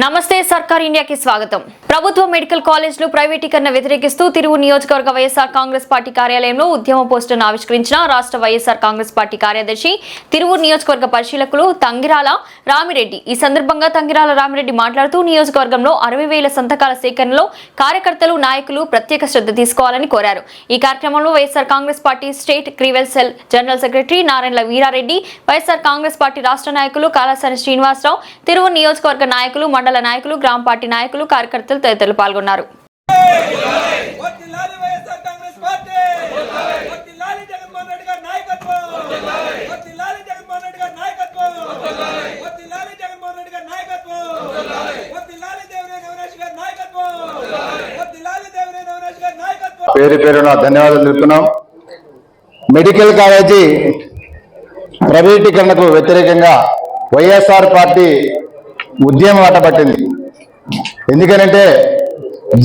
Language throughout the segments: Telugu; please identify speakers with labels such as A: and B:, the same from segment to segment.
A: నమస్తే సర్కార్ ఇండియాకి స్వాగతం. ప్రభుత్వ మెడికల్ కాలేజ్లు ప్రైవేటీకరణ వ్యతిరేకిస్తూ తిరువు నియోజకవర్గ వైఎస్ఆర్ కాంగ్రెస్ పార్టీ కార్యాలయంలో ఉద్యమ పోస్టర్ను ఆవిష్కరించిన రాష్ట్ర వైఎస్ఆర్ కాంగ్రెస్ పార్టీ కార్యదర్శి తిరువు నియోజకవర్గ పరిశీలకులు తంగిరాల రామిరెడ్డి. ఈ సందర్భంగా తంగిరాల రామిరెడ్డి మాట్లాడుతూ నియోజకవర్గంలో 60,000 సంతకాల సేకరణలో కార్యకర్తలు నాయకులు ప్రత్యేక శ్రద్ధ తీసుకోవాలని కోరారు. ఈ కార్యక్రమంలో వైఎస్ఆర్ కాంగ్రెస్ పార్టీ స్టేట్ క్రివెల్ cell general secretary Narayana Veerareddy, YSR Congress party రాష్ట్ర నాయకులు కాళాసాని శ్రీనివాసరావు, తిరువు నియోజకవర్గ నాయకులు, మండల నాయకులు, గ్రామ పార్టీ నాయకులు, కార్యకర్తలు తదితరులు పాల్గొన్నారు.
B: పేరు పేరున ధన్యవాదాలు తెలుపుతున్నాం. మెడికల్ కాలేజీ ప్రైవేటీకరణకు వ్యతిరేకంగా వైఎస్ఆర్ పార్టీ ఉద్యమం పట్టింది. ఎందుకనంటే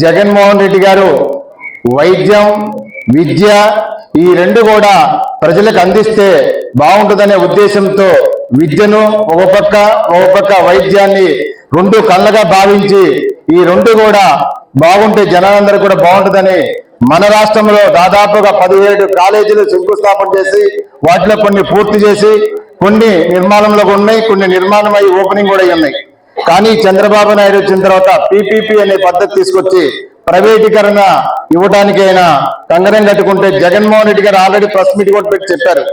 B: జగన్మోహన్ రెడ్డి గారు వైద్యం, విద్య ఈ రెండు కూడా ప్రజలకు అందిస్తే బాగుంటుందనే ఉద్దేశంతో విద్యను ఒక పక్క వైద్యాన్ని రెండు కళ్ళగా భావించి ఈ రెండు కూడా బాగుంటే జనాలందరూ కూడా బాగుంటుందని మన రాష్ట్రంలో దాదాపుగా 17 కాలేజీలు శంకుస్థాపన చేసి వాటిలో కొన్ని పూర్తి చేసి కొన్ని నిర్మాణంలో ఉన్నాయి, కొన్ని నిర్మాణం అయ్యి ఓపెనింగ్ కూడా ఉన్నాయి. కానీ చంద్రబాబు నాయుడు వచ్చిన తర్వాత పీపీపీ అనే పద్ధతి తీసుకొచ్చి ప్రైవేటీకరణ ఇవ్వడానికి అయినా కంగరం కట్టుకుంటే జగన్మోహన్ రెడ్డి గారు ఆల్రెడీ ప్రెస్ మీట్ కూడా పెట్టి చెప్పారు,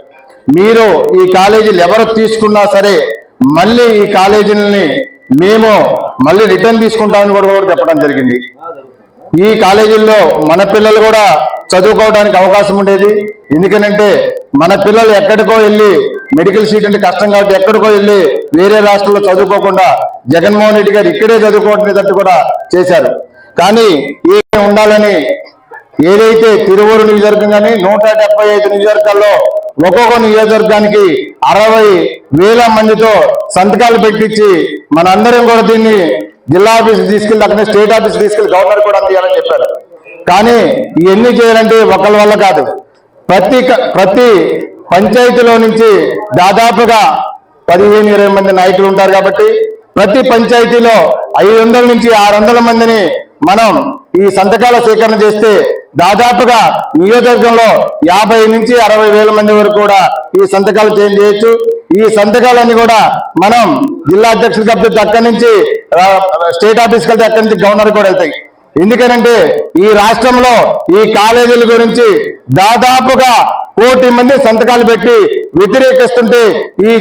B: మీరు ఈ కాలేజీలు ఎవరు తీసుకున్నా సరే మళ్ళీ ఈ కాలేజీలని మేము మళ్ళీ రిటర్న్ తీసుకుంటామని కూడా చెప్పడం జరిగింది. ఈ కాలేజీల్లో మన పిల్లలు కూడా చదువుకోవడానికి అవకాశం ఉండేది. ఎందుకనంటే మన పిల్లలు ఎక్కడికో వెళ్ళి మెడికల్ సీట్ అంటే కష్టం కాబట్టి ఎక్కడికో వెళ్ళి వేరే రాష్ట్రంలో చదువుకోకుండా జగన్మోహన్ రెడ్డి గారు ఇక్కడే చదువుకోవడం కూడా చేశారు. కానీ ఈ ఉండాలని ఏదైతే తిరువూరు నియోజకవర్గం కానీ 175 నియోజకవర్గాల్లో ఒక్కొక్క నియోజకవర్గానికి 60,000 మందితో సంతకాలు పెట్టించి మనందరం కూడా దీన్ని జిల్లా ఆఫీస్ తీసుకెళ్ళి అక్కడ స్టేట్ ఆఫీస్ తీసుకెళ్ళి గవర్నర్ కూడా అందియాలని చెప్పారు. కానీ ఇవన్నీ చేయాలంటే ఒకళ్ళ వల్ల కాదు. ప్రతి పంచాయతీలో నుంచి దాదాపుగా 15-20 మంది నాయకులు ఉంటారు కాబట్టి ప్రతి పంచాయతీలో 500 నుంచి 600 మందిని మనం ఈ సంతకాల సేకరణ చేస్తే దాదాపుగా నియోజకవర్గంలో 50 నుంచి 60,000 మంది వరకు కూడా ఈ సంతకాలు చేయొచ్చు. ఈ సంతకాలన్నీ కూడా మనం జిల్లా అధ్యక్షులు కాబట్టి అక్కడి నుంచి స్టేట్ ఆఫీస్కి వెళ్తే అక్కడి నుంచి గవర్నర్ కూడా వెళ్తాయి. ఎందుకనంటే ఈ రాష్ట్రంలో ఈ కాలేజీల గురించి దాదాపుగా 1 కోటి మంది సంతకాలు పెట్టి వ్యతిరేకిస్తుంటే ఈ